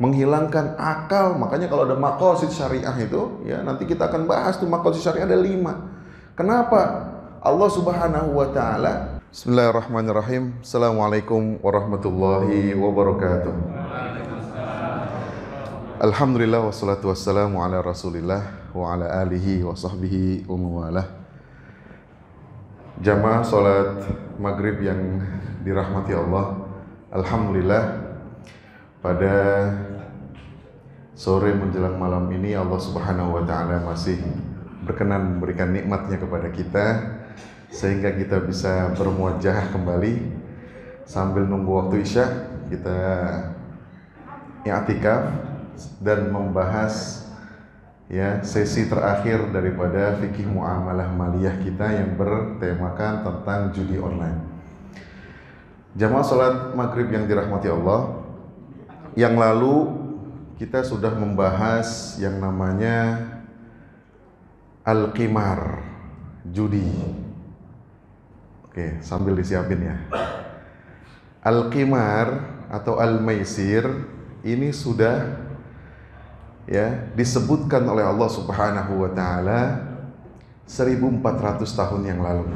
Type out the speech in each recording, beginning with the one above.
menghilangkan akal. Makanya kalau ada maqasid syariah itu, ya nanti kita akan bahas tuh maqasid syariah ada 5. Kenapa? Allah Subhanahu wa taala. Bismillahirrahmanirrahim. Assalamualaikum warahmatullahi wabarakatuh. Alhamdulillah wassalatu wassalamu ala Rasulillah wa ala alihi wa sahbihi wa mawalah. Jamaah salat maghrib yang dirahmati Allah. Alhamdulillah pada sore menjelang malam ini Allah Subhanahu wa taala masih berkenan memberikan nikmatnya kepada kita sehingga kita bisa bermuajahah kembali sambil nunggu waktu Isya. Kita i'tikaf dan membahas ya sesi terakhir daripada fikih muamalah maliyah kita yang bertemakan tentang judi online. Jamaah salat maghrib yang dirahmati Allah, yang lalu kita sudah membahas yang namanya al-qimar, judi. Oke, sambil disiapin ya. Al-qimar atau al-maisir ini sudah ya disebutkan oleh Allah Subhanahu wa taala 1400 tahun yang lalu.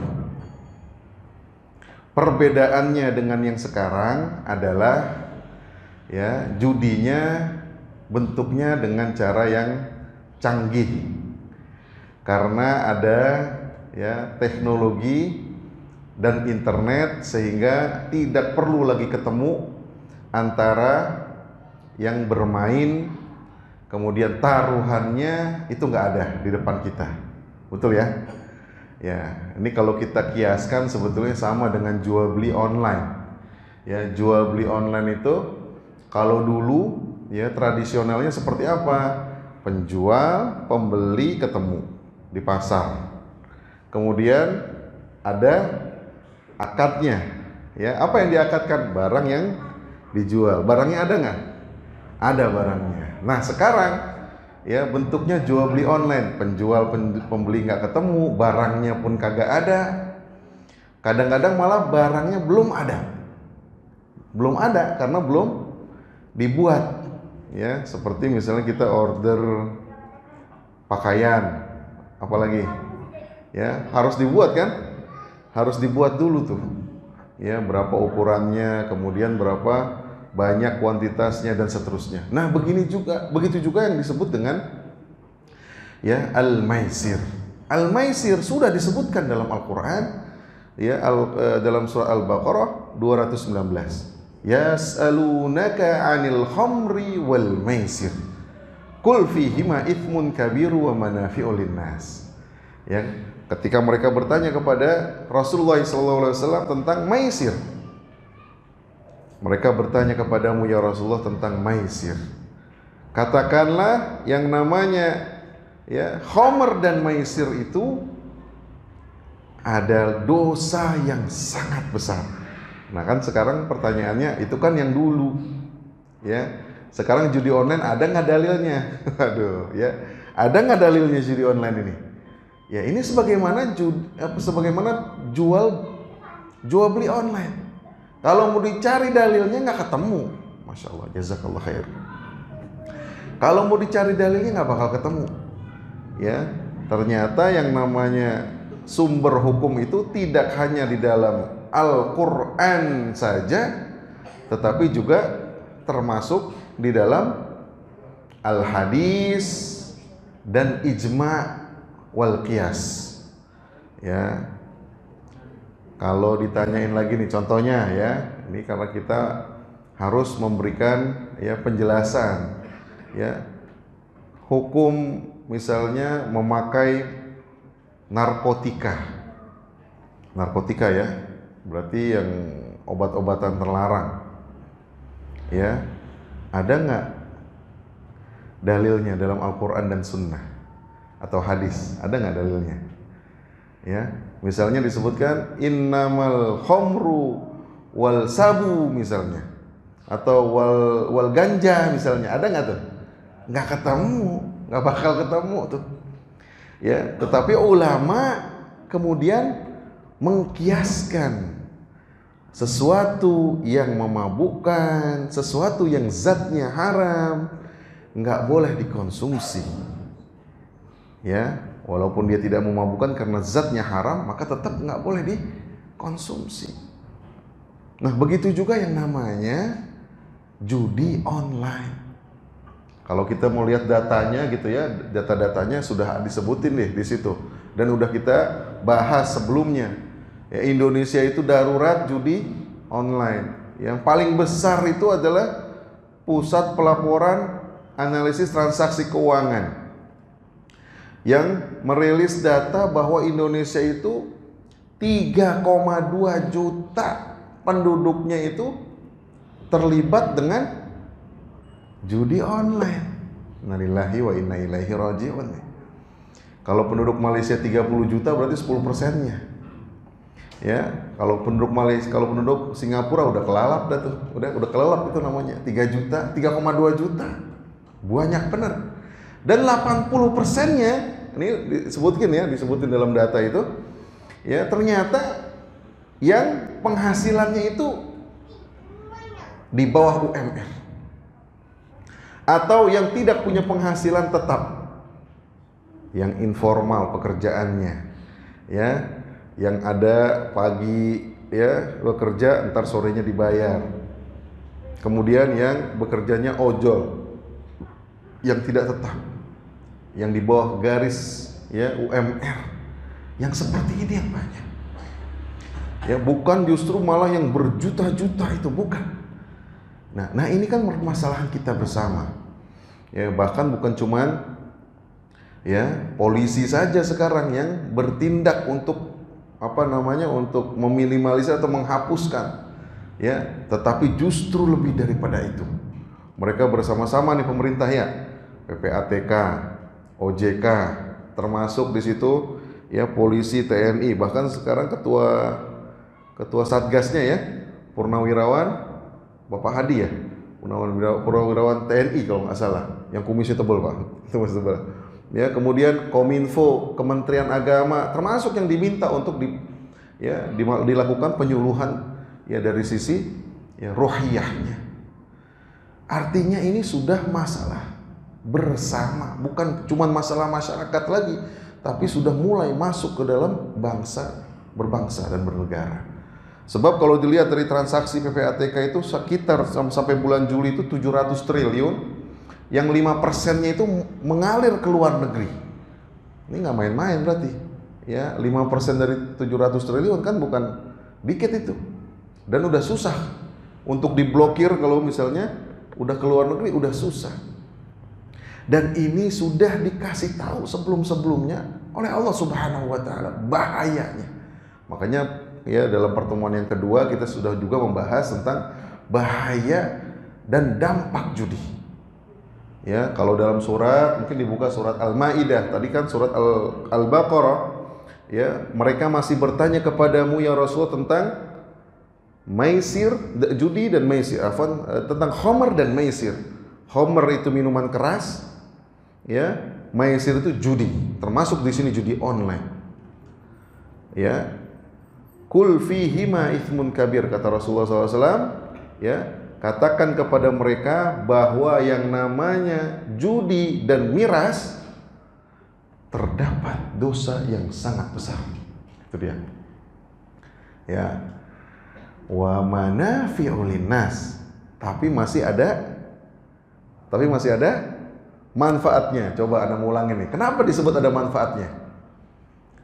Perbedaannya dengan yang sekarang adalah ya judinya bentuknya dengan cara yang canggih. Karena ada ya teknologi dan internet sehingga tidak perlu lagi ketemu antara yang bermain kemudian taruhannya itu nggak ada di depan kita, betul ya? Ya, ini kalau kita kiaskan sebetulnya sama dengan jual beli online. Ya, jual beli online itu kalau dulu ya tradisionalnya seperti apa? Penjual, pembeli ketemu di pasar. Kemudian ada akadnya, ya apa yang diakadkan? Barang yang dijual. Barangnya ada nggak? Ada barangnya. Nah sekarang ya bentuknya jual beli online. Penjual pembeli nggak ketemu, barangnya pun kagak ada. Kadang-kadang malah barangnya belum ada karena belum dibuat. Ya seperti misalnya kita order pakaian, apalagi ya harus dibuat kan? Harus dibuat dulu tuh, ya berapa ukurannya, kemudian berapa banyak kuantitasnya dan seterusnya. Nah begitu juga yang disebut dengan ya al-maisir. Al-maisir sudah disebutkan dalam Al-Quran, ya dalam surah Al-Baqarah 219. Yas'alunaka 'anil khamri wal maisir. Qul fihima ithmun kabiru wa manafi'u linnas. Ya, ketika mereka bertanya kepada Rasulullah SAW tentang maisir, mereka bertanya kepadamu ya Rasulullah tentang maisir. Katakanlah yang namanya ya khamr dan maisir itu ada dosa yang sangat besar. Nah kan sekarang pertanyaannya itu kan yang dulu, ya. Sekarang judi online ada nggak dalilnya? Aduh, ya ada nggak dalilnya judi online ini? Ya ini sebagaimana jual beli online. Kalau mau dicari dalilnya nggak ketemu, masya Allah, jazakallah khair. Kalau mau dicari dalilnya nggak bakal ketemu. Ya ternyata yang namanya sumber hukum itu tidak hanya di dalam Al-Quran saja, tetapi juga termasuk di dalam Al-Hadis dan Ijma' wal Qiyas. Ya, kalau ditanyain lagi nih contohnya ya, ini karena kita harus memberikan ya penjelasan ya hukum misalnya memakai narkotika ya, berarti yang obat-obatan terlarang ya, ada nggak dalilnya dalam Al-Quran dan Sunnah atau hadis? Ada nggak dalilnya? Ya, misalnya disebutkan innamal khamru wal sabu misalnya, atau wal ganja misalnya, ada nggak tuh? Nggak ketemu, nggak bakal ketemu tuh. Ya, tetapi ulama kemudian mengkiaskan sesuatu yang memabukkan, sesuatu yang zatnya haram, nggak boleh dikonsumsi. Ya, walaupun dia tidak memabukkan karena zatnya haram, maka tetap nggak boleh dikonsumsi. Nah, begitu juga yang namanya judi online. Kalau kita mau lihat datanya gitu ya, data-datanya sudah disebutin deh di situ. Dan udah kita bahas sebelumnya. Ya, Indonesia itu darurat judi online. Yang paling besar itu adalah Pusat Pelaporan Analisis Transaksi Keuangan yang merilis data bahwa Indonesia itu 3,2 juta penduduknya itu terlibat dengan judi online. Innalillahi wa inna ilaihi raji'un. Kalau penduduk Malaysia 30 juta berarti 10%-nya. Ya, kalau penduduk Malaysia, kalau penduduk Singapura udah kelalap dah tuh. Udah kelalap itu namanya. 3 juta, 3,2 juta. Banyak benar. Dan 80%-nya ini disebutin dalam data itu, ya ternyata yang penghasilannya itu di bawah UMR. Atau yang tidak punya penghasilan tetap, yang informal pekerjaannya, ya, yang ada pagi ya bekerja, ntar sorenya dibayar. Kemudian yang bekerjanya ojol, yang tidak tetap, yang di bawah garis ya UMR, yang seperti ini yang banyak. Ya, bukan justru malah yang berjuta-juta itu, bukan. Nah ini kan permasalahan kita bersama. Ya, bahkan bukan cuman ya polisi saja sekarang yang bertindak untuk untuk meminimalisir atau menghapuskan. Ya, tetapi justru lebih daripada itu. Mereka bersama-sama nih pemerintah ya, PPATK, OJK, termasuk di situ ya polisi, TNI, bahkan sekarang ketua Satgasnya ya, Purnawirawan Bapak Hadi ya, Purnawirawan TNI kalau nggak salah, yang kumisnya tebal Pak, itu masih tebal. Ya, kemudian Kominfo, Kementerian Agama, termasuk yang diminta untuk dilakukan penyuluhan ya dari sisi ya rohiyahnya. Artinya ini sudah masalah bersama, bukan cuma masalah masyarakat lagi, tapi sudah mulai masuk ke dalam berbangsa dan bernegara. Sebab kalau dilihat dari transaksi PPATK itu sekitar sampai bulan Juli itu 700 triliun, yang 5%-nya itu mengalir ke luar negeri. Ini nggak main-main berarti. Ya, 5% dari 700 triliun kan bukan dikit itu. Dan udah susah untuk diblokir kalau misalnya udah ke luar negeri, udah susah. Dan ini sudah dikasih tahu sebelum-sebelumnya oleh Allah Subhanahu wa taala bahayanya. Makanya ya dalam pertemuan yang kedua kita sudah juga membahas tentang bahaya dan dampak judi. Ya, kalau dalam surat mungkin dibuka surat Al-Maidah, tadi kan surat Al-Baqarah, ya, mereka masih bertanya kepadamu ya Rasul tentang maisir, judi dan maisir, tentang khamr dan maisir. Khamr itu minuman keras, ya, maisir itu judi, termasuk di sini judi online. Ya, kul fihima ithmun kabir, kata Rasulullah SAW, ya, katakan kepada mereka bahwa yang namanya judi dan miras terdapat dosa yang sangat besar. Itu dia. Ya. Wa manafi'u linnas, tapi masih ada manfaatnya. Coba Anda ulangin nih. Kenapa disebut ada manfaatnya?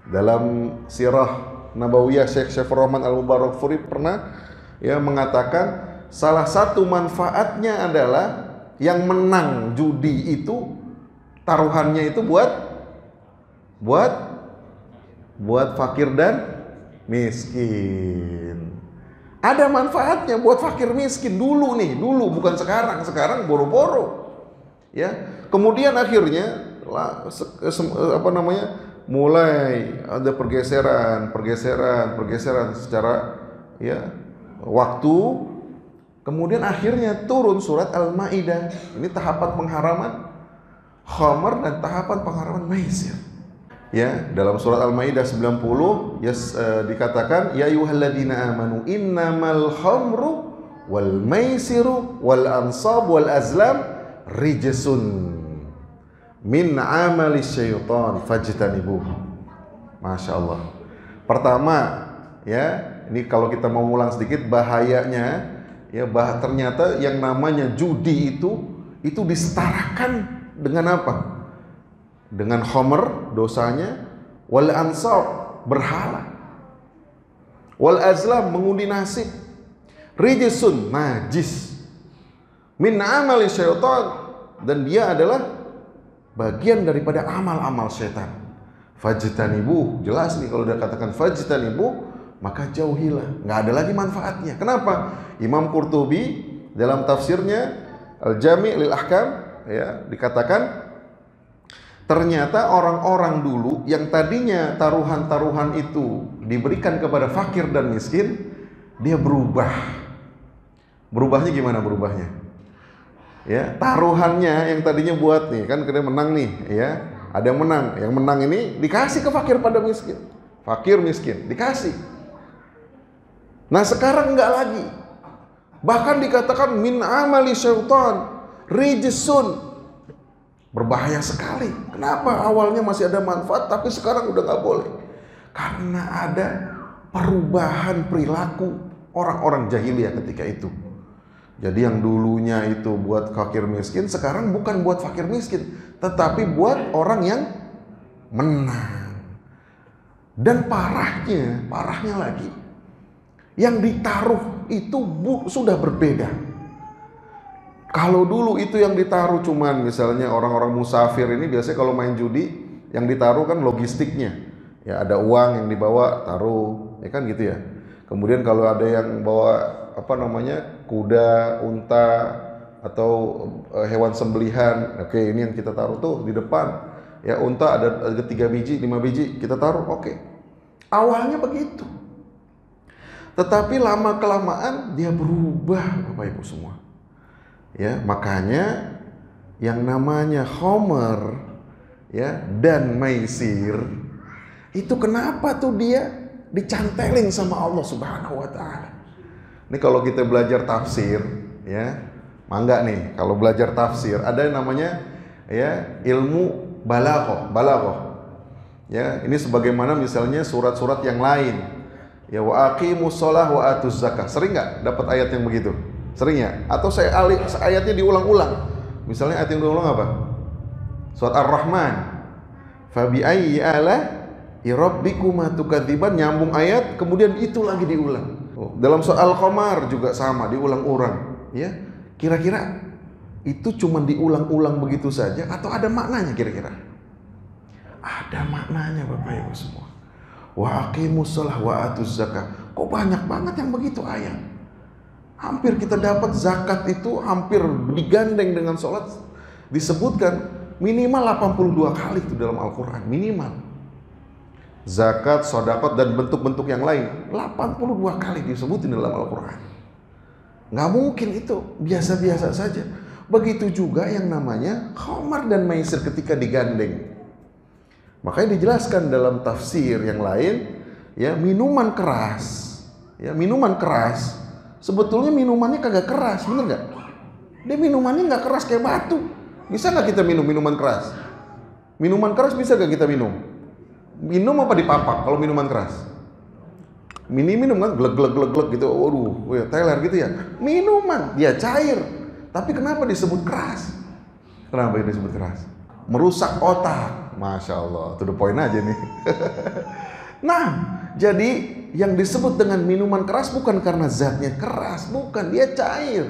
Dalam sirah Nabawiyah Syekh Syafur Rahman Al-Mubarakfuri pernah ya mengatakan salah satu manfaatnya adalah yang menang judi itu taruhannya itu buat fakir dan miskin. Ada manfaatnya buat fakir miskin dulu bukan sekarang boro-boro. Ya, kemudian akhirnya mulai ada pergeseran secara ya waktu. Kemudian akhirnya turun surat Al-Maidah. Ini tahapan pengharaman khamar dan tahapan pengharaman maisir. Ya, dalam surat Al-Maidah 90 ya, dikatakan ya ayyuhalladzina amanu innamal khamru wal maisiru wal ansab wal azlam rijsun min amali syaitan fajtanibuh. Masya Allah. Pertama, ya, ini kalau kita mau ulang sedikit bahayanya, ya, ternyata yang namanya judi itu disetarakan dengan apa? Dengan khamr dosanya, wal ansab berhala, wal azlam mengundi nasib, rijsun najis, min amali syaitan, dan dia adalah bagian daripada amal-amal syaitan. Fajtanibuh, jelas nih kalau udah katakan fajtanibuh, maka jauhilah, nggak ada lagi manfaatnya. Kenapa? Imam Qurtubi dalam tafsirnya Al-Jami' lil Ahkam, ya, dikatakan ternyata orang-orang dulu yang tadinya taruhan-taruhan itu diberikan kepada fakir dan miskin, dia berubah. Berubahnya gimana berubahnya? Ya, taruhannya yang tadinya buat nih, kan kita menang nih, ya. Ada yang menang. Yang menang ini dikasih ke fakir pada miskin. Fakir miskin dikasih. Nah, sekarang enggak lagi. Bahkan dikatakan min amali syaitan rijsun. Berbahaya sekali. Kenapa? Awalnya masih ada manfaat, tapi sekarang udah nggak boleh. Karena ada perubahan perilaku orang-orang jahiliyah ketika itu. Jadi yang dulunya itu buat fakir miskin, sekarang bukan buat fakir miskin, tetapi buat orang yang menang. Dan parahnya lagi, yang ditaruh itu sudah berbeda. Kalau dulu itu yang ditaruh cuman misalnya orang-orang musafir ini biasanya kalau main judi yang ditaruh kan logistiknya. Ya, ada uang yang dibawa taruh, ya kan gitu ya. Kemudian kalau ada yang bawa kuda, unta atau hewan sembelihan, oke, ini yang kita taruh tuh di depan. Ya, unta ada 3 biji, 5 biji kita taruh, oke. Awalnya begitu. Tetapi lama kelamaan dia berubah, Bapak Ibu semua. Ya, makanya yang namanya khamr, ya, dan maisir itu kenapa tuh dia dicantelin sama Allah Subhanahu wa taala. Ini kalau kita belajar tafsir, ya, mangga nih kalau belajar tafsir ada yang namanya, ya, ilmu balaghah. Ya, ini sebagaimana misalnya surat-surat yang lain. Ya, wa aqimus shalah wa atuz zakah. Sering nggak dapat ayat yang begitu? Sering ya? Atau ayatnya diulang-ulang. Misalnya ayat yang diulang apa? Surat Ar-Rahman. Fabi ayyi ala rabbikuma tukadziban, nyambung ayat, kemudian itu lagi diulang. Dalam surat Al-Qamar juga sama, diulang-ulang. Ya, kira-kira itu cuma diulang-ulang begitu saja atau ada maknanya kira-kira? Ada maknanya Bapak Ibu semua. Wa aqimus shalah wa atuz zakah. Kok banyak banget yang begitu ayat? Hampir kita dapat zakat itu hampir digandeng dengan sholat, disebutkan minimal 82 kali itu dalam Al-Quran, minimal. Zakat, sedekah dan bentuk-bentuk yang lain 82 kali disebutin dalam Al-Quran. Nggak mungkin itu biasa-biasa saja. Begitu juga yang namanya khamr dan maisir ketika digandeng. Makanya dijelaskan dalam tafsir yang lain, ya, minuman keras, ya, minuman keras. Sebetulnya minumannya kagak keras, bener nggak? Dia minumannya nggak keras kayak batu. Bisa nggak kita minum minuman keras? Minuman keras bisa nggak kita minum? Minum apa dipapak kalau minuman keras? Minum kan glek gitu. Waduh, ya, teler gitu ya. Minuman, dia cair. Tapi kenapa disebut keras? Kenapa disebut keras? Merusak otak. Masya Allah, to the point aja nih. Nah, jadi yang disebut dengan minuman keras bukan karena zatnya keras, bukan, dia cair.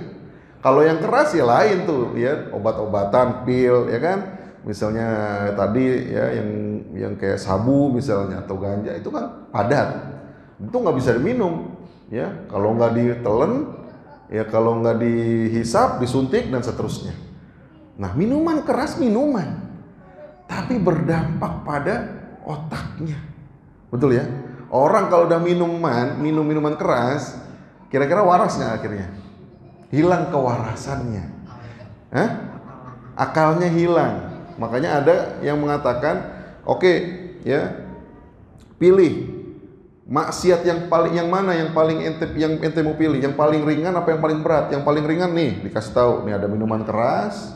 Kalau yang keras ya lain tuh, ya, obat-obatan, pil, ya kan. Misalnya tadi ya yang kayak sabu misalnya atau ganja itu kan padat. Itu nggak bisa diminum, ya. Kalau nggak ditelen, ya kalau nggak dihisap, disuntik dan seterusnya. Nah, minuman keras minuman, tapi berdampak pada otaknya. Betul ya? Orang kalau udah minum minuman keras, kira-kira waras nggak akhirnya? Hilang kewarasannya. Akalnya hilang. Makanya ada yang mengatakan, oke, ya, pilih maksiat yang mana yang paling ente mau pilih, yang paling ringan apa yang paling berat? Yang paling ringan nih dikasih tahu, nih ada minuman keras,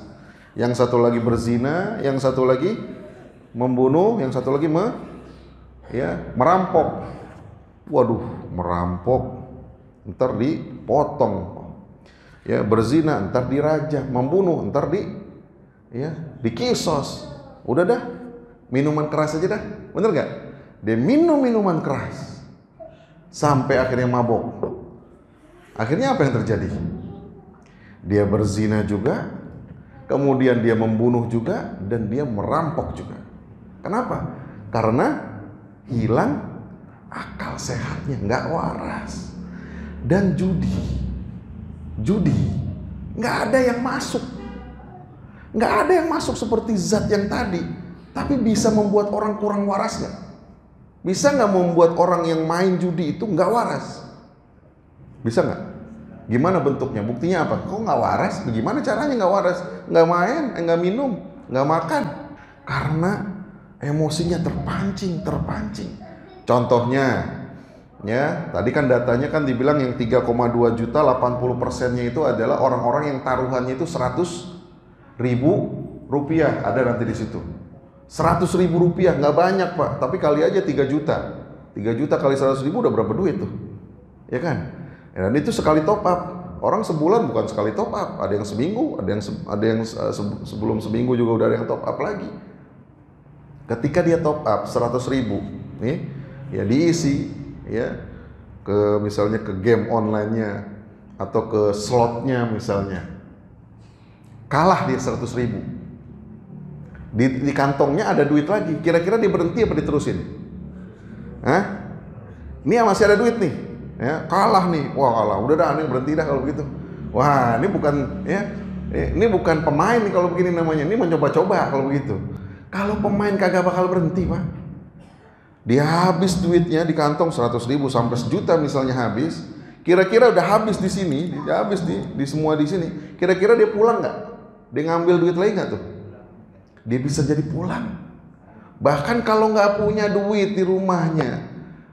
yang satu lagi berzina, yang satu lagi membunuh, yang satu lagi merampok. Waduh, merampok ntar dipotong, ya, berzina ntar dirajam, membunuh ntar dikisos. Udah dah, minuman keras aja dah, bener gak? Dia minum minuman keras sampai akhirnya mabok. Akhirnya apa yang terjadi? Dia berzina juga, kemudian dia membunuh juga, dan dia merampok juga. Kenapa? Karena hilang akal sehatnya, nggak waras. Dan judi nggak ada yang masuk, seperti zat yang tadi, tapi bisa membuat orang kurang waras nggak? Bisa nggak membuat orang yang main judi itu nggak waras? Bisa nggak? Gimana bentuknya? Buktinya apa? Kok nggak waras? Bagaimana caranya nggak waras? Nggak main, nggak minum, nggak makan, karena emosinya terpancing. Contohnya, ya, tadi kan datanya kan dibilang yang 3,2 juta 80%-nya itu adalah orang-orang yang taruhannya itu 100.000 rupiah. Ada nanti di situ. 100.000 rupiah, nggak banyak Pak, tapi kali aja 3 juta. 3 juta kali 100.000 udah berapa duit tuh? Ya kan? Dan itu sekali top up. Orang sebulan bukan sekali top up, ada yang seminggu, ada yang sebelum seminggu juga udah ada yang top up lagi. Ketika dia top up 100.000, nih, ya diisi, ya, misalnya ke game online-nya atau ke slotnya misalnya, kalah dia 100.000. Di kantongnya ada duit lagi. Kira-kira dia berhenti apa diterusin? Hah? Ini masih ada duit nih, ya, kalah nih. Wah, kalah. Udah dah, ini berhenti dah kalau begitu. Wah, ini bukan pemain nih kalau begini namanya. Ini mencoba-coba kalau begitu. Kalau pemain kagak bakal berhenti, Pak. Dia habis duitnya di kantong 100.000 sampai 1 juta misalnya habis. Kira-kira udah habis di sini, dia habis di semua di sini. Kira-kira dia pulang nggak? Dia ngambil duit lagi nggak tuh? Dia bisa jadi pulang. Bahkan kalau nggak punya duit di rumahnya,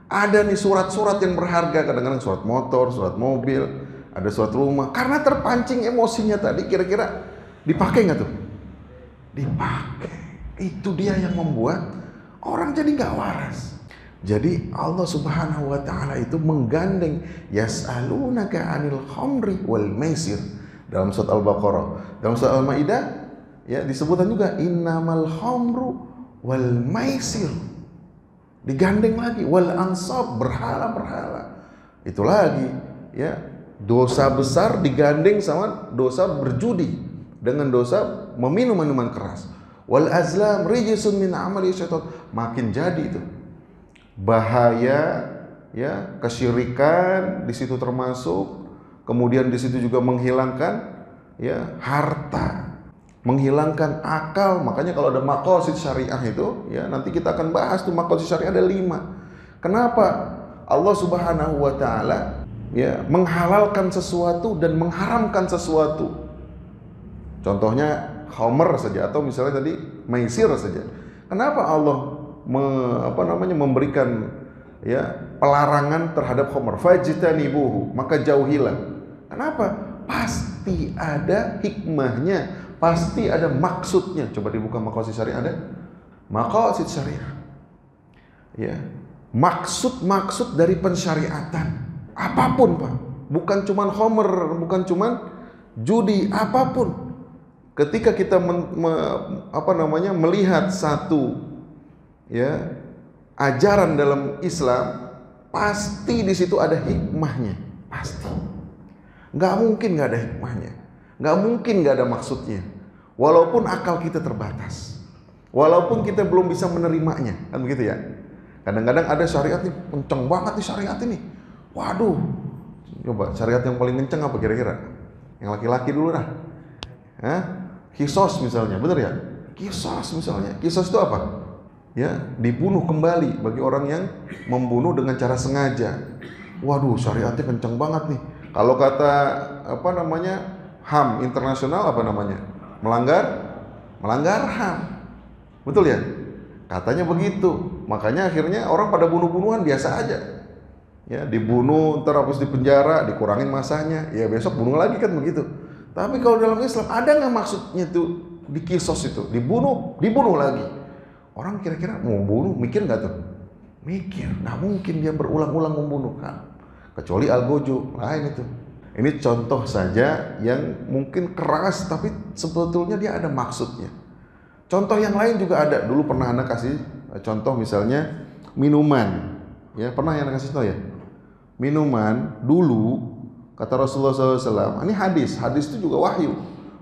ada nih surat-surat yang berharga, kadang-kadang surat motor, surat mobil, ada surat rumah. Karena terpancing emosinya tadi, kira-kira dipakai nggak tuh? Dipakai. Itu dia yang membuat orang jadi nggak waras. Jadi Allah Subhanahu wa Ta'ala itu menggandeng yas'alunaka 'anil khamri wal maisir dalam surat Al-Baqarah. Dalam surat Al-Maidah, ya, disebutkan juga innamal khamru wal maisir, digandeng lagi wal ansab, berhala. Itu lagi, ya, dosa besar digandeng sama dosa berjudi dengan dosa meminum minuman keras. Wal azlam rijsun min amali syaitan, makin jadi itu bahaya, ya, kesyirikan di situ termasuk. Kemudian di situ juga menghilangkan, ya, harta, menghilangkan akal. Makanya kalau ada maqasid syariah itu, ya, nanti kita akan bahas tuh maqasid syariah ada 5. Kenapa Allah Subhanahu wa Ta'ala, ya, menghalalkan sesuatu dan mengharamkan sesuatu? Contohnya khamr saja, atau misalnya tadi maisir saja. Kenapa Allah memberikan, ya, pelarangan terhadap khamr? Fajtanibuhu, maka jauhilah. Kenapa? Pasti ada hikmahnya, pasti ada maksudnya. Coba dibuka maqasid syariah, ada maqasid syariah, ya, maksud dari pensyariatan apapun, Pak, bukan cuman khamr, bukan cuman judi, apapun. Ketika kita melihat satu, ya, ajaran dalam Islam, pasti di situ ada hikmahnya, pasti. Nggak mungkin nggak ada hikmahnya, nggak mungkin nggak ada maksudnya. Walaupun akal kita terbatas, walaupun kita belum bisa menerimanya, kan begitu ya. Kadang-kadang ada syariat nih, kenceng banget nih syariat ini. Waduh, coba syariat yang paling kenceng apa kira-kira? Yang laki-laki dulu dah. Kisos misalnya, bener ya? Kisos misalnya, kisos itu apa? Ya, dibunuh kembali bagi orang yang membunuh dengan cara sengaja. Waduh, syariatnya kenceng banget nih. Kalau kata HAM internasional melanggar HAM, betul ya? Katanya begitu. Makanya akhirnya orang pada bunuh-bunuhan biasa aja. Ya, dibunuh, ntar habis di penjara, dikurangin masanya, ya besok bunuh lagi kan begitu. Tapi kalau dalam Islam ada nggak maksudnya tuh di kisos itu dibunuh lagi? Orang kira-kira mau bunuh mikir nggak tuh? Mikir, nggak mungkin dia berulang-ulang membunuh kan? Kecuali Algojo lain itu. Ini contoh saja yang mungkin keras tapi sebetulnya dia ada maksudnya. Contoh yang lain juga ada. Dulu pernah Anda kasih contoh misalnya minuman. Ya, pernah yang Anda kasih contoh ya? Minuman dulu kata Rasulullah SAW, ini hadis itu juga wahyu.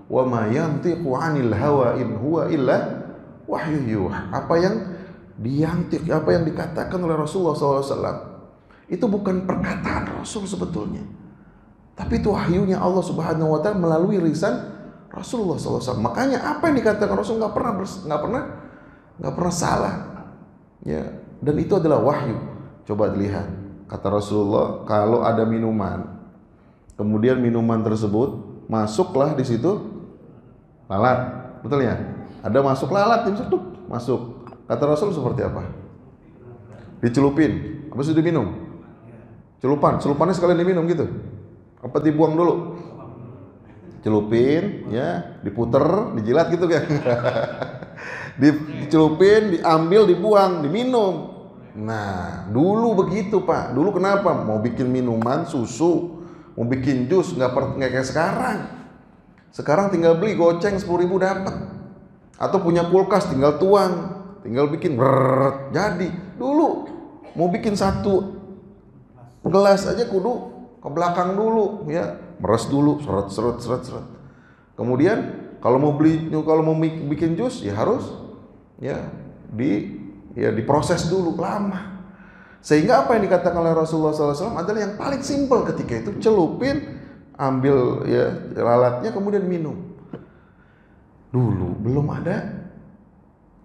Wa ma yantiqu 'anil hawa in huwa illa wahyu yuha. Apa yang dikatakan oleh Rasulullah SAW itu bukan perkataan Rasul sebetulnya, tapi itu wahyunya Allah Subhanahu Wa Taala melalui lisan Rasulullah SAW. Makanya apa yang dikatakan Rasul nggak pernah salah, ya. Dan itu adalah wahyu. Coba dilihat, kata Rasulullah, kalau ada minuman, kemudian minuman tersebut masuklah di situ lalat, betul ya? Ada masuk lalat, masuk. Kata Rasul seperti apa? Dicelupin, habis itu diminum. Celupannya sekalian diminum gitu. Apa dibuang dulu? Celupin, ya, diputer, dijilat gitu kan? Dicelupin, diambil, dibuang, diminum. Nah, dulu begitu Pak. Dulu kenapa? Mau bikin minuman, susu, mau bikin jus, nggak kayak sekarang. Sekarang tinggal beli goceng 10.000 dapat. Atau punya kulkas tinggal tuang, tinggal bikin jadi. Dulu mau bikin satu gelas aja kudu ke belakang dulu, ya, meres dulu, seret. Kemudian kalau mau bikin jus ya harus diproses dulu, lama. Sehingga apa yang dikatakan oleh Rasulullah SAW adalah yang paling simpel ketika itu, celupin, ambil ya lalatnya, kemudian minum. Dulu belum ada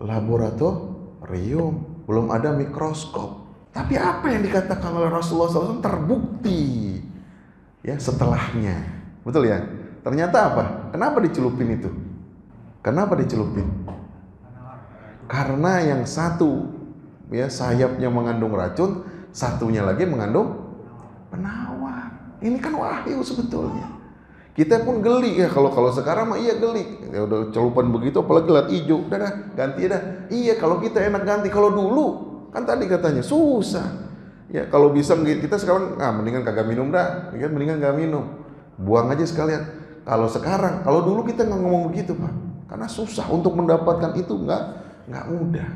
laboratorium, belum ada mikroskop. Tapi apa yang dikatakan oleh Rasulullah SAW terbukti ya setelahnya, betul ya? Ternyata apa? Kenapa dicelupin itu? Karena yang satu ya sayapnya mengandung racun, satunya lagi mengandung penawar. Ini kan wahyu sebetulnya. Kita pun geli ya, kalau sekarang mah iya geli. Ya udah celupan begitu, apalagi lihat hijau, udah ganti dah. Iya, kalau kita enak ganti. Kalau dulu kan tadi katanya susah. Ya kalau bisa kita sekarang mendingan kagak minum dah, ya, mendingan gak minum. Buang aja sekalian. Kalau sekarang, kalau dulu kita nggak ngomong begitu Pak, karena susah untuk mendapatkan itu, nggak mudah.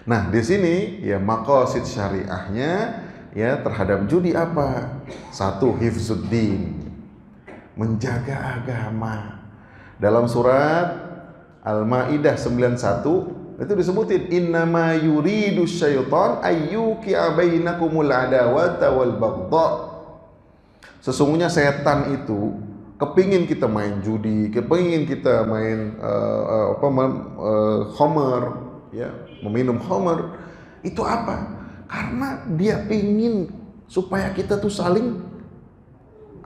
Nah di sini ya maqasid syariahnya ya terhadap judi apa? Satu, hifzuddin, menjaga agama. Dalam surat Al-Maidah 91 itu disebutin innama yuridu syaitan ayyuqi'a bainakumul adawata wal baghdha. Sesungguhnya setan itu kepingin kita main judi, kepingin kita main khamar, ya, meminum khamar. Itu apa? Karena dia pingin supaya kita tuh saling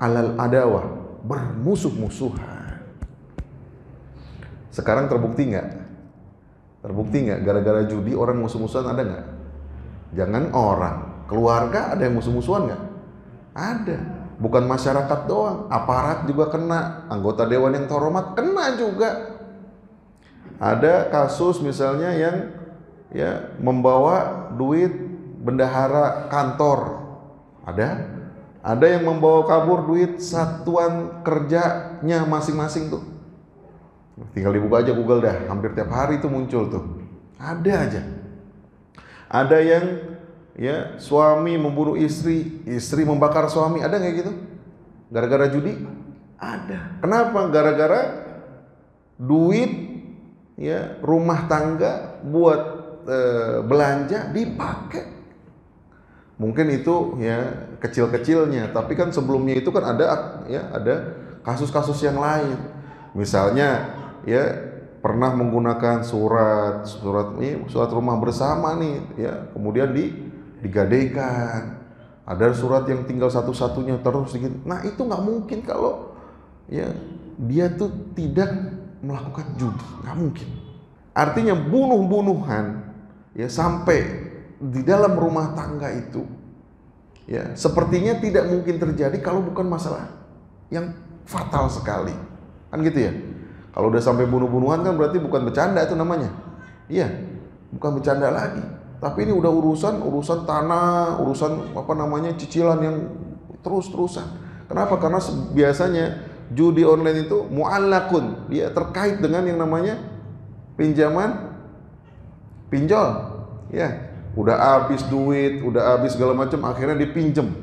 alal adawah, bermusuh-musuhan. Sekarang terbukti nggak? Gara-gara judi orang musuh-musuhan ada nggak? Jangan orang, keluarga ada yang musuh-musuhan nggak? Ada. Bukan masyarakat doang, aparat juga kena, anggota dewan yang terhormat kena juga. Ada kasus misalnya yang ya membawa duit bendahara kantor, ada yang membawa kabur duit satuan kerjanya masing-masing tuh. Tinggal dibuka aja Google dah, hampir tiap hari itu muncul tuh. Ada aja. Ada yang ya suami membunuh istri, istri membakar suami, ada nggak gitu? Gara-gara judi? Ada. Kenapa? Gara-gara duit ya rumah tangga buat belanja dipakai. Mungkin itu ya kecil-kecilnya, tapi kan sebelumnya itu kan ada kasus-kasus yang lain. Misalnya ya pernah menggunakan surat rumah bersama nih ya, kemudian digadaikan. Ada surat yang tinggal satu-satunya terus gitu. Nah itu nggak mungkin kalau ya dia tuh tidak melakukan judi, nggak mungkin. Artinya bunuh-bunuhan ya sampai di dalam rumah tangga itu ya sepertinya tidak mungkin terjadi kalau bukan masalah yang fatal sekali. Kan gitu ya. Kalau udah sampai bunuh-bunuhan kan berarti bukan bercanda itu namanya. Iya, bukan bercanda lagi. Tapi ini udah urusan tanah, urusan apa namanya cicilan yang terus-terusan. Kenapa? Karena biasanya judi online itu mu'allakun, dia terkait dengan yang namanya pinjaman pinjol. Ya, udah habis duit, udah habis segala macam, akhirnya dipinjem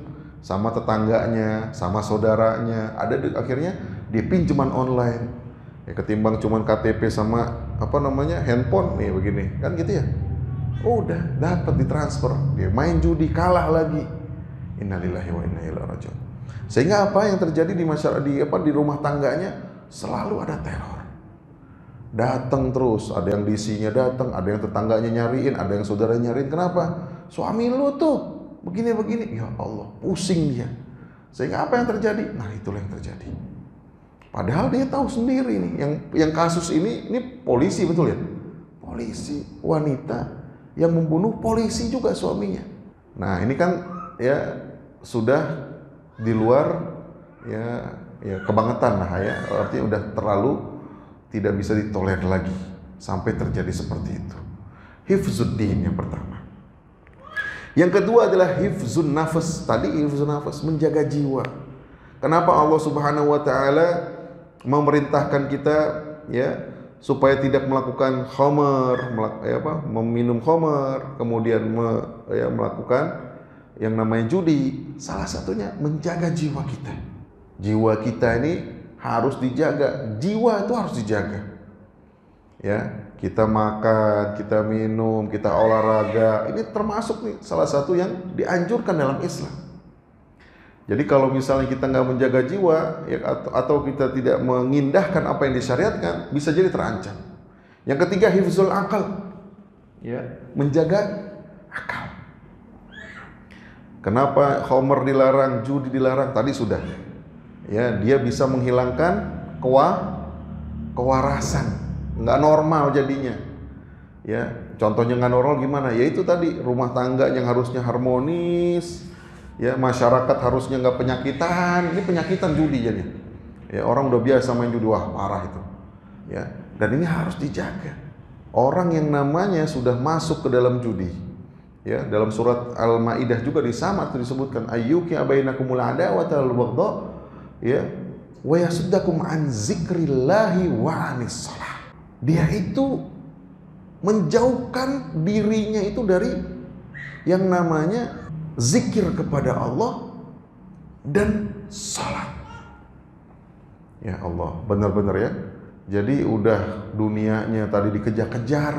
sama tetangganya, sama saudaranya. Akhirnya dipinjaman online. Ya ketimbang cuman KTP sama apa namanya handphone nih begini, kan gitu ya. Udah dapat ditransfer, dia main judi kalah lagi. Innalillahi wa inna ilaihi rajiun. Sehingga apa yang terjadi di masyarakat di rumah tangganya selalu ada teror. Datang terus, ada yang DC-nya datang, ada yang tetangganya nyariin, ada yang saudaranya nyariin. Kenapa? Suami lu tuh begini-begini. Ya Allah, pusing dia. Sehingga apa yang terjadi? Nah, itulah yang terjadi. Padahal dia tahu sendiri nih, yang kasus ini polisi, betul ya? Polisi wanita yang membunuh polisi juga suaminya. Nah, ini kan ya sudah di luar ya kebangetan lah ya, artinya udah terlalu tidak bisa ditolerir lagi sampai terjadi seperti itu. Hifzuddin yang pertama. Yang kedua adalah hifzun nafas. Tadi hifzun nafas, menjaga jiwa. Kenapa Allah Subhanahu wa taala memerintahkan kita ya supaya tidak melakukan khamar, meminum khamar, kemudian melakukan yang namanya judi? Salah satunya menjaga jiwa kita. Jiwa kita ini harus dijaga, jiwa itu harus dijaga. Ya, kita makan, kita minum, kita olahraga, ini termasuk nih salah satu yang dianjurkan dalam Islam. Jadi kalau misalnya kita nggak menjaga jiwa ya, atau kita tidak mengindahkan apa yang disyariatkan, bisa jadi terancam. Yang ketiga, hifzul akal, ya, menjaga akal. Kenapa khamr dilarang, judi dilarang? Tadi sudah. Ya, dia bisa menghilangkan kewarasan, nggak normal jadinya. Ya, contohnya nggak normal gimana? Ya itu tadi, rumah tangga yang harusnya harmonis. Ya, masyarakat harusnya nggak penyakitan, ini penyakitan judi jadi. Ya, orang udah biasa main judi, wah parah itu. Ya, dan ini harus dijaga. Orang yang namanya sudah masuk ke dalam judi, ya dalam surat Al-Maidah juga disebutkan ayyuki abainakumul adawata wal baghdha, ya wa yasuddakum an zikrillahi wa anis shalah. Dia itu menjauhkan dirinya itu dari yang namanya zikir kepada Allah dan salat. Ya Allah, benar-benar ya. Jadi udah dunianya tadi dikejar-kejar,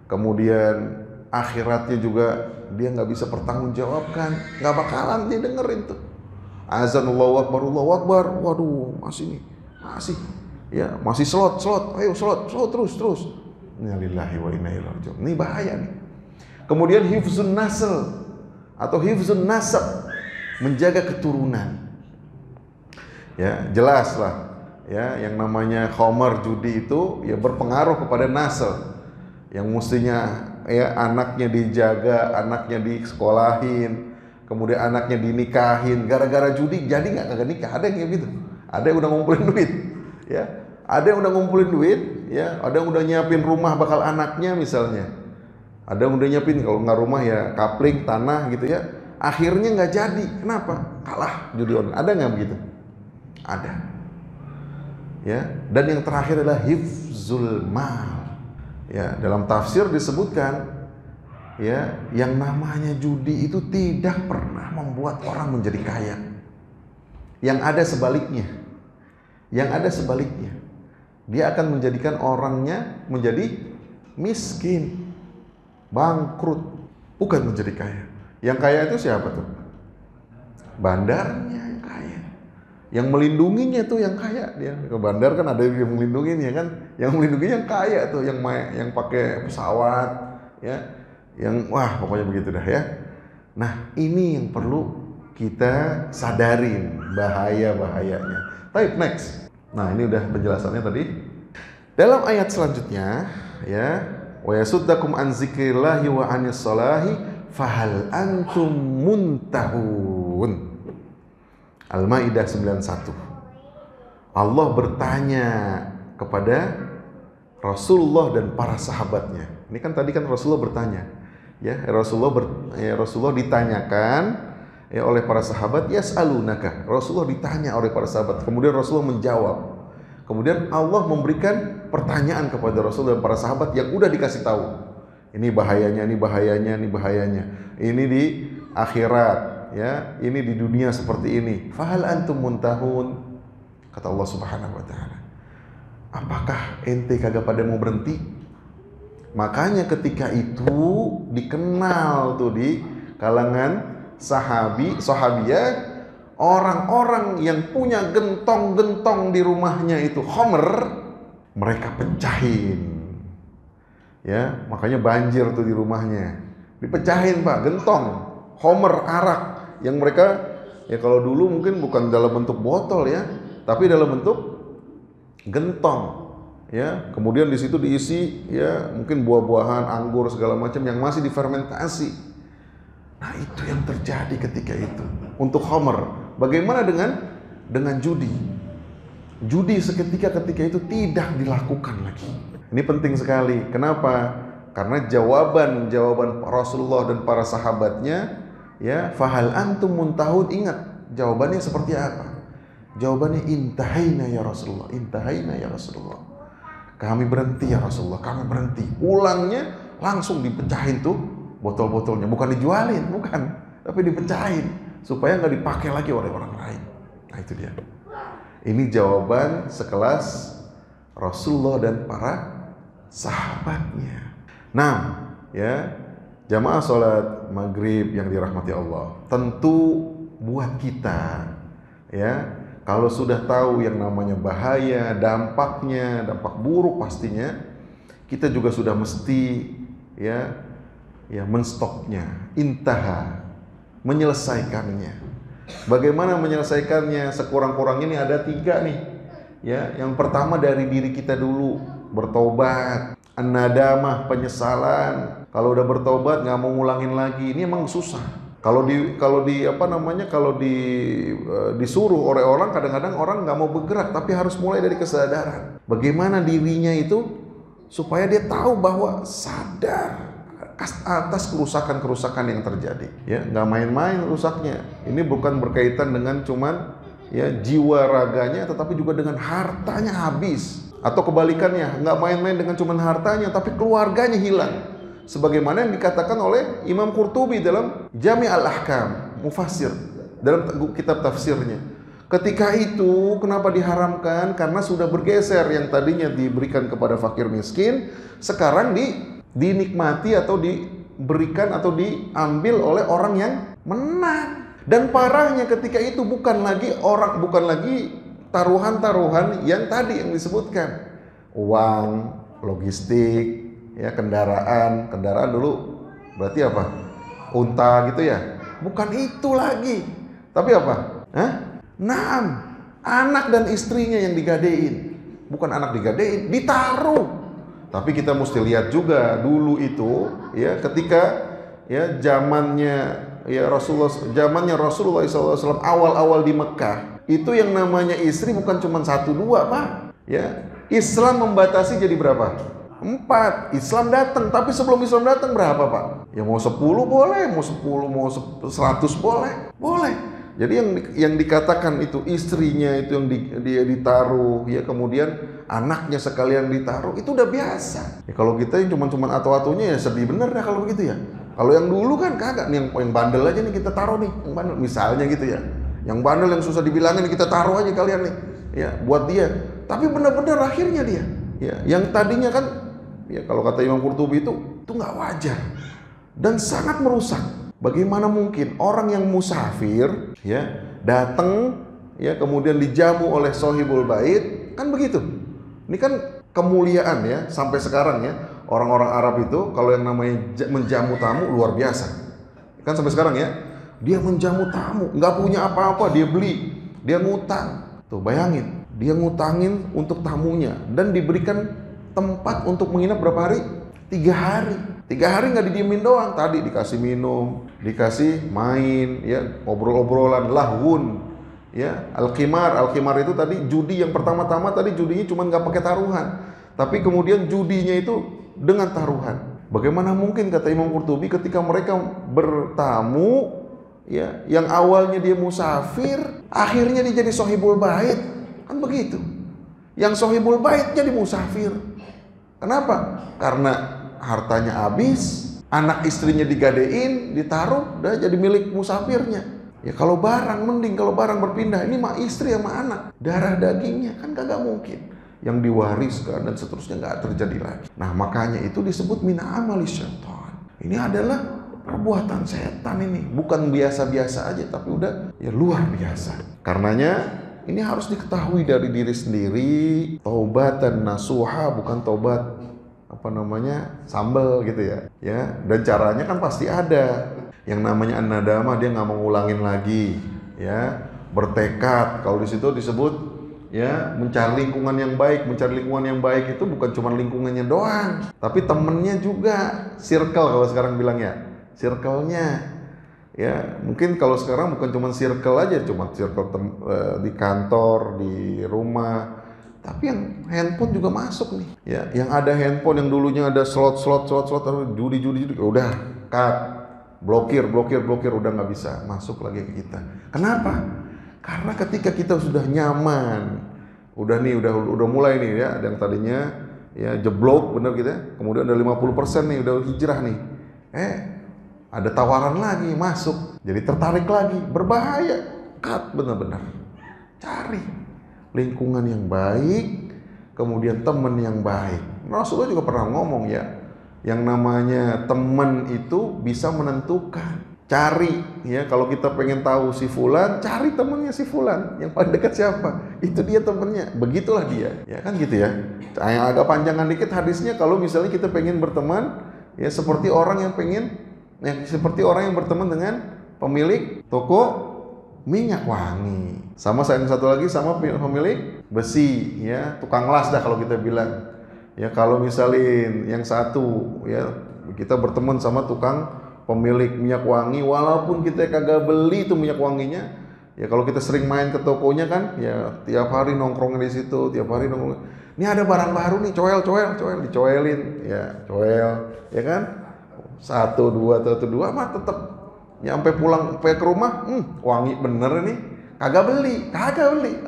kemudian akhiratnya juga dia nggak bisa pertanggungjawabkan, nggak bakalan dia dengerin tuh. Azan Allahu Akbar, waduh masih slot, ayo slot terus. Innalillahi wa inna ilaihi raji'un. Ini bahaya nih. Kemudian hifzun nasl atau hifzun nasab, menjaga keturunan. Ya, jelas lah. Ya, yang namanya khamar judi itu ya berpengaruh kepada nasl. Yang mestinya ya anaknya dijaga, anaknya disekolahin, kemudian anaknya dinikahin, gara-gara judi jadi nggak nikah. Ada yang kayak gitu. Ada yang udah ngumpulin duit, ya. Ada yang udah ngumpulin duit, ya. Ada yang udah nyiapin rumah bakal anaknya misalnya. Ada yang udah nyiapin kalau nggak rumah ya kapling, tanah gitu ya. Akhirnya nggak jadi. Kenapa? Kalah judi online. Ada nggak begitu? Ada. Ya. Dan yang terakhir adalah hifzul mal. Ya, dalam tafsir disebutkan ya, yang namanya judi itu tidak pernah membuat orang menjadi kaya. Yang ada sebaliknya. Dia akan menjadikan orangnya menjadi miskin, bangkrut, bukan menjadi kaya. Yang kaya itu siapa tuh? Bandarnya yang kaya. Yang melindunginya tuh yang kaya. Dia ke bandar kan ada yang melindunginya kan. Yang melindunginya yang kaya tuh, yang pakai pesawat, ya. Yang wah pokoknya begitu dah ya. Nah, ini yang perlu kita sadarin bahayanya. Baik, next. Nah, ini udah penjelasannya tadi. Dalam ayat selanjutnya ya, wa yasuddakum an dzikrillahi wa anis salahi fahal antum muntahun. Al-Maidah 91. Allah bertanya kepada Rasulullah dan para sahabatnya. Ini kan tadi kan Rasulullah bertanya, ya Rasulullah ditanyakan ya oleh para sahabat, yas'alunaka. Rasulullah ditanya oleh para sahabat, kemudian Rasulullah menjawab. Kemudian Allah memberikan pertanyaan kepada Rasul dan para sahabat yang udah dikasih tahu. Ini bahayanya, ini bahayanya, ini bahayanya. Ini di akhirat, ya. Ini di dunia seperti ini. Fahal antum muntahun? Kata Allah Subhanahu wa taala. Apakah ente kagak pada mau berhenti? Makanya ketika itu dikenal tuh di kalangan sahabiyah, orang-orang yang punya gentong-gentong di rumahnya itu khamr, mereka pecahin. Ya, makanya banjir tuh di rumahnya. Dipecahin, Pak, gentong, khamr, arak yang mereka ya kalau dulu mungkin bukan dalam bentuk botol ya, tapi dalam bentuk gentong. Ya, kemudian di situ diisi ya mungkin buah-buahan, anggur segala macam yang masih difermentasi. Nah, itu yang terjadi ketika itu untuk khamr. Bagaimana dengan judi? Judi ketika itu tidak dilakukan lagi. Ini penting sekali. Kenapa? Karena jawaban Rasulullah dan para sahabatnya, ya, fahal antum muntahun, ingat jawabannya seperti apa? Jawabannya intahaina ya Rasulullah, intahaina ya Rasulullah. Kami berhenti ya Rasulullah, kami berhenti. Ulangnya langsung dipecahin tuh botol-botolnya, bukan dijualin, bukan, tapi dipecahin supaya nggak dipakai lagi oleh orang lain. Nah, itu dia. Ini jawaban sekelas Rasulullah dan para sahabatnya. Nah, ya, jamaah sholat maghrib yang dirahmati Allah, tentu buat kita, ya, kalau sudah tahu yang namanya bahaya, dampaknya, dampak buruk pastinya, kita juga sudah mesti ya menstopnya, intaha, menyelesaikannya. Bagaimana menyelesaikannya? Sekurang-kurangnya ini ada 3 nih. Ya, yang pertama dari diri kita dulu, bertobat, an-nadamah, penyesalan. Kalau udah bertobat nggak mau ngulangin lagi, ini emang susah. Kalau disuruh oleh orang, kadang-kadang orang nggak mau bergerak, tapi harus mulai dari kesadaran. Bagaimana dirinya itu supaya dia tahu bahwa sadar atas kerusakan-kerusakan yang terjadi. Ya, nggak main-main rusaknya. Ini bukan berkaitan dengan cuman ya jiwa raganya, tetapi juga dengan hartanya habis. Atau kebalikannya, nggak main-main dengan cuman hartanya, tapi keluarganya hilang. Sebagaimana yang dikatakan oleh Imam Qurtubi dalam Jami' al-Ahkam, mufassir, dalam kitab tafsirnya. Ketika itu kenapa diharamkan? Karena sudah bergeser, yang tadinya diberikan kepada fakir miskin, sekarang dinikmati atau diberikan atau diambil oleh orang yang menang. Dan parahnya ketika itu bukan lagi taruhan-taruhan yang tadi yang disebutkan. Uang, logistik, ya, kendaraan dulu berarti apa? Unta gitu ya? Bukan itu lagi. Tapi apa? Naam, anak dan istrinya yang digadein. Bukan anak digadein, ditaruh. Tapi kita mesti lihat juga dulu itu ya ketika ya zamannya Rasulullah SAW awal-awal di Mekah, itu yang namanya istri bukan cuma 1-2, Pak. Ya, Islam membatasi jadi berapa? 4. Islam datang, tapi sebelum Islam datang berapa, Pak? Ya mau 10 boleh, mau 10, mau 100 boleh. Boleh. Jadi yang dikatakan itu istrinya itu yang dia ditaruh, ya, kemudian anaknya sekalian ditaruh, itu udah biasa. Ya, kalau kita yang cuma atu-atunya ya sedih bener ya kalau begitu ya. Kalau yang dulu kan kagak nih, yang bandel aja nih kita taruh nih, yang bandel misalnya gitu ya. Yang bandel yang susah dibilangin kita taruh aja kalian nih, ya, buat dia. Tapi benar-benar akhirnya dia, ya, yang tadinya kan, ya, kalau kata Imam Qurtubi itu nggak wajar dan sangat merusak. Bagaimana mungkin orang yang musafir ya datang ya kemudian dijamu oleh sohibul bait, kan begitu. Ini kan kemuliaan ya sampai sekarang ya. Orang-orang Arab itu kalau yang namanya menjamu tamu luar biasa. Kan sampai sekarang ya. Dia menjamu tamu, nggak punya apa-apa, dia beli, dia ngutang. Tuh bayangin, dia ngutangin untuk tamunya dan diberikan tempat untuk menginap berapa hari? 3 hari. 3 hari nggak didiemin doang. Tadi dikasih minum, dikasih main, ya obrol-obrolan, lahun, ya al-qimar itu tadi judi yang pertama-tama tadi judinya cuma nggak pakai taruhan, tapi kemudian judinya itu dengan taruhan. Bagaimana mungkin kata Imam Qurtubi ketika mereka bertamu, ya yang awalnya dia musafir, akhirnya dia jadi sohibul bait, kan begitu. Yang sohibul bait jadi musafir. Kenapa? Karena hartanya habis, anak istrinya digadein, ditaruh, udah jadi milik musafirnya. Ya kalau barang mending, kalau barang berpindah, ini mah istri sama anak, darah dagingnya kan kagak mungkin. Yang diwariskan dan seterusnya nggak terjadi lagi. Nah makanya itu disebut min amali syaitan. Ini adalah perbuatan setan ini, bukan biasa-biasa aja, tapi udah ya luar biasa. Karenanya ini harus diketahui dari diri sendiri, taubatan nasuha, bukan taubat sambel gitu ya. Ya, dan caranya kan pasti ada. Yang namanya an-nadamah, dia nggak mau ngulangin lagi, ya. Bertekad, kalau di situ disebut ya mencari lingkungan yang baik. Mencari lingkungan yang baik itu bukan cuma lingkungannya doang, tapi temennya juga, circle kalau sekarang bilang ya, circle-nya. Ya mungkin kalau sekarang bukan cuma circle aja, cuma circle di kantor, di rumah, tapi yang handphone juga masuk nih. Ya yang ada handphone yang dulunya ada slot judi udah cut, blokir, udah nggak bisa masuk lagi ke kita. Kenapa? Karena ketika kita sudah nyaman, udah mulai nih ya, yang tadinya ya jeblok bener gitu ya, kemudian udah 50% nih, udah hijrah nih, ada tawaran lagi masuk, jadi tertarik lagi, berbahaya, cut bener-bener. Cari lingkungan yang baik, kemudian teman yang baik. Rasulullah juga pernah ngomong ya, yang namanya teman itu bisa menentukan. Cari ya, kalau kita pengen tahu si fulan, cari temennya si fulan yang paling dekat siapa, itu dia temennya, begitulah dia, ya kan gitu ya. Yang agak panjangan dikit hadisnya, kalau misalnya kita pengen berteman ya seperti orang yang berteman dengan pemilik toko minyak wangi, sama yang satu lagi sama pemilik besi, ya tukang las dah kalau kita bilang. Ya kalau misalin yang satu ya kita berteman sama tukang pemilik minyak wangi, walaupun kita kagak beli itu minyak wanginya, ya kalau kita sering main ke tokonya kan, ya tiap hari nongkrong di situ, Ini ada barang baru nih, dicoelin, ya kan, 1, 2 mah tetap nyampe pulang ke rumah, wangi bener ini, kagak beli.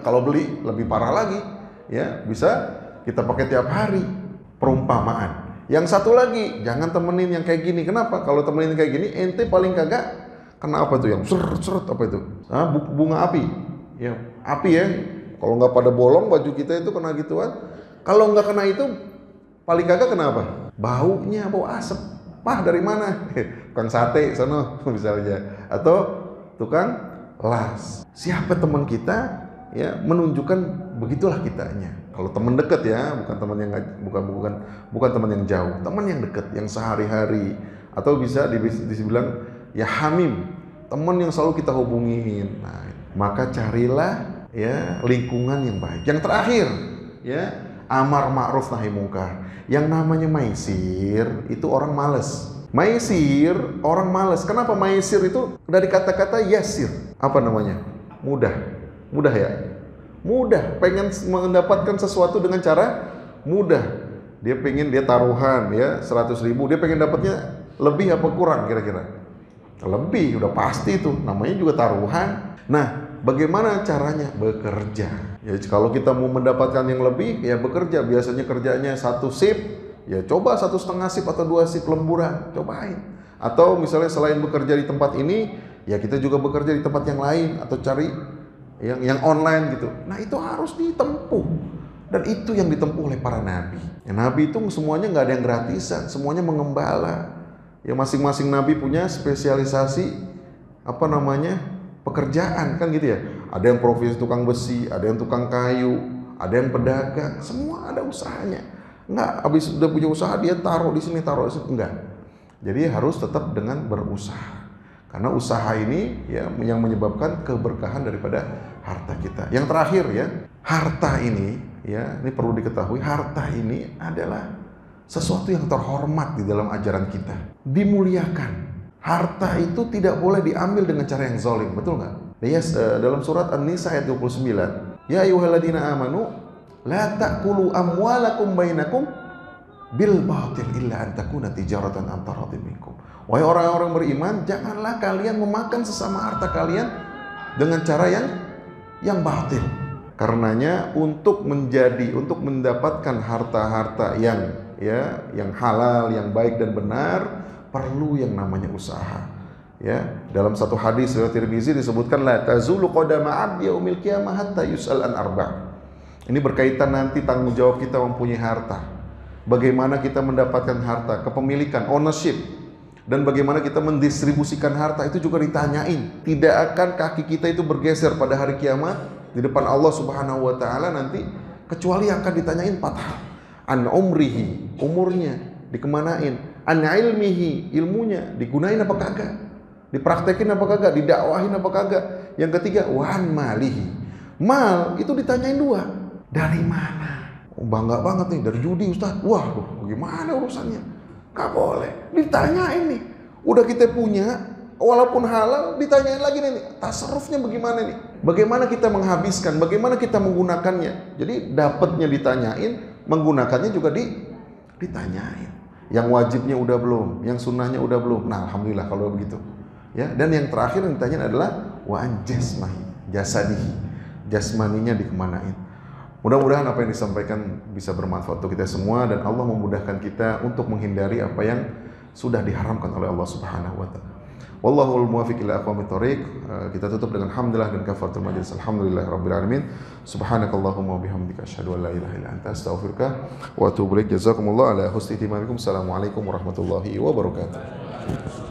Kalau beli lebih parah lagi, ya bisa kita pakai tiap hari. Perumpamaan. Yang satu lagi, jangan temenin yang kayak gini. Kenapa? Kalau temenin kayak gini, ente paling kagak kena apa tuh yang seret apa itu? Bunga api. Ya, api ya. Kalau nggak pada bolong baju kita itu kena gituan. Kalau nggak kena itu, paling kagak kena apa? Baunya, bau asap. Pah dari mana? Tukang sate sana misalnya, atau tukang las. Siapa teman kita? Ya menunjukkan begitulah kitanya. Kalau teman dekat ya, bukan teman yang bukan teman yang jauh, teman yang dekat, yang sehari-hari, atau bisa dibilang ya hamim, teman yang selalu kita hubungin. Nah, maka carilah ya lingkungan yang baik. Yang terakhir ya, amar ma'ruf nahi mungkar. Yang namanya maisir itu orang malas. Orang malas. Kenapa maisir itu dari kata-kata yasir? Apa namanya? Mudah ya. Mudah, pengen mendapatkan sesuatu dengan cara mudah. Dia taruhan ya 100.000, dia pengen dapatnya lebih apa kurang kira-kira? Lebih, udah pasti itu, namanya juga taruhan. Nah, bagaimana caranya? Bekerja. Ya kalau kita mau mendapatkan yang lebih, ya bekerja. Biasanya kerjanya 1 shift, ya coba 1,5 shift atau 2 shift lemburan, cobain. Atau misalnya selain bekerja di tempat ini, ya kita juga bekerja di tempat yang lain atau cari yang online gitu. Nah itu harus ditempuh, dan itu yang ditempuh oleh para nabi. Ya, nabi itu semuanya nggak ada yang gratisan, semuanya mengembala. Ya masing-masing nabi punya spesialisasi pekerjaan kan gitu ya. Ada yang profesi tukang besi, ada yang tukang kayu, ada yang pedagang, semua ada usahanya. Nggak habis udah punya usaha dia taruh di sini, enggak. Jadi harus tetap dengan berusaha. Karena usaha ini ya yang menyebabkan keberkahan daripada harta kita. Yang terakhir ya, harta ini ya, ini perlu diketahui, harta ini adalah sesuatu yang terhormat di dalam ajaran kita, dimuliakan. Harta itu tidak boleh diambil dengan cara yang zalim, betul nggak? Yes, dalam surat An-Nisa ayat 29, ya ayyuhalladzina amanu la ta'kulu amwalakum bainakum bil batil illa an takuna tijaratan an taradin minkum. Wahai orang-orang beriman, janganlah kalian memakan sesama harta kalian dengan cara yang batil. Karenanya untuk mendapatkan harta-harta yang halal, yang baik dan benar, perlu yang namanya usaha. Ya, dalam satu hadis riwayat Tirmizi disebutkan la tazulu qadama 'abdi yaumil qiyamah hatta yus'al an arba'. Ini berkaitan nanti tanggung jawab kita mempunyai harta. Bagaimana kita mendapatkan harta, kepemilikan, ownership, dan bagaimana kita mendistribusikan harta itu juga ditanyain. Tidak akan kaki kita itu bergeser pada hari kiamat di depan Allah Subhanahu wa taala nanti kecuali akan ditanyain 4 hal. An umrihi, umurnya dikemanain, an ilmihi, ilmunya digunain apa kagak, dipraktekin apa kagak, didakwahin apa kagak. Yang ketiga, wa an malihi, mal itu ditanyain 2, dari mana? Bangga banget nih, dari judi Ustaz. Wah, bagaimana urusannya? Gak boleh, ditanyain nih. Udah kita punya, walaupun halal, ditanyain lagi nih, tasarrufnya bagaimana nih? Bagaimana kita menghabiskan, bagaimana kita menggunakannya? Jadi dapatnya ditanyain, menggunakannya juga ditanyain. Yang wajibnya udah belum, yang sunnahnya udah belum. Nah, alhamdulillah kalau begitu. Ya, dan yang terakhir yang ditanyain adalah wa an jasmahi, jasadihi, jasmaninya dikemanain. Mudah-mudahan apa yang disampaikan bisa bermanfaat untuk kita semua dan Allah memudahkan kita untuk menghindari apa yang sudah diharamkan oleh Allah Subhanahu wa taala. Wallahul muwaffiq ila aqwamit thoriq. Kita tutup dengan hamdalah dan kafaratul majlis. Alhamdulillahirabbil alamin. Subhanakallahumma wa bihamdika asyhadu an la ilaha illa anta astaghfiruka wa atubu ilaik. Jazakumullah ala husni ihtimamikum. Assalamualaikum warahmatullahi wabarakatuh.